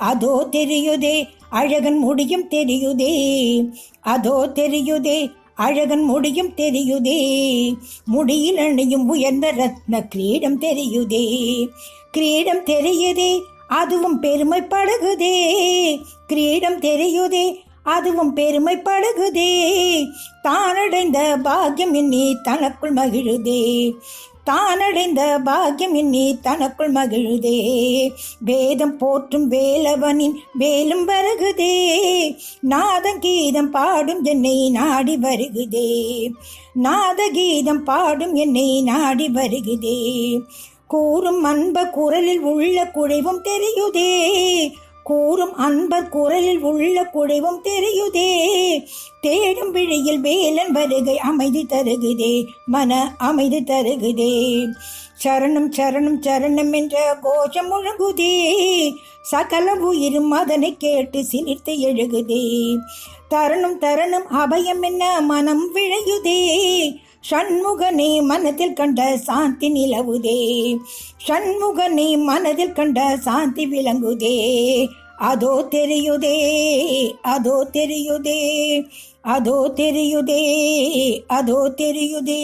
அதோ தெரியுதே அழகன் முடியும் தெரியுதே, அதோ தெரியுதே அழகன் முடியும் தெரியுதே, முடியில் அணியும் உயர்ந்த ரத்ன கிரீடம் தெரியுதே, கிரீடம் தெரியுதே அதுவும் பெருமைப்படுகுதே, கிரீடம் தெரியுதே அதுவும் பெருமைப்படுகுதே, தானடைந்த பாக்கியம் எண்ணி தனக்குள் மகிழுதே, தானடைந்த பாக்கியம் எண்ணி தனக்குள் மகிழுதே, வேதம் போற்றும் வேலவனின் வேலும் வருகுதே, நாதகீதம் பாடும் என்னை நாடி வருகுதே, நாதகீதம் பாடும் என்னை நாடி வருகுதே, கூறும் அன்பர் குரலில் உள்ள குழைவும் தெரியுதே, கூறும் அன்பர் குரலில் உள்ள குழைவும் தெரியுதே, தேடும் விழியில் வேலன் வருகை அமைதி தருகுதே, மன அமைதி தருகுதே, சரணம் சரணம் சரணம் என்ற கோஷம் முழங்குதே, சகல உயிரும் அதனை கேட்டு சிலிர்த்து எழுகுதே, தரணும் தரணும் அபயம் என்ன மனம் விழையுதே, ஷண்முகனே மனதில் கண்ட சாந்தி நிலவுதே, ஷண்முகனே மனதில் கண்ட சாந்தி விளங்குதே, அதோ தெரியுதே அதோ தெரியுதே, அதோ தெரியுதே அதோ தெரியுதே.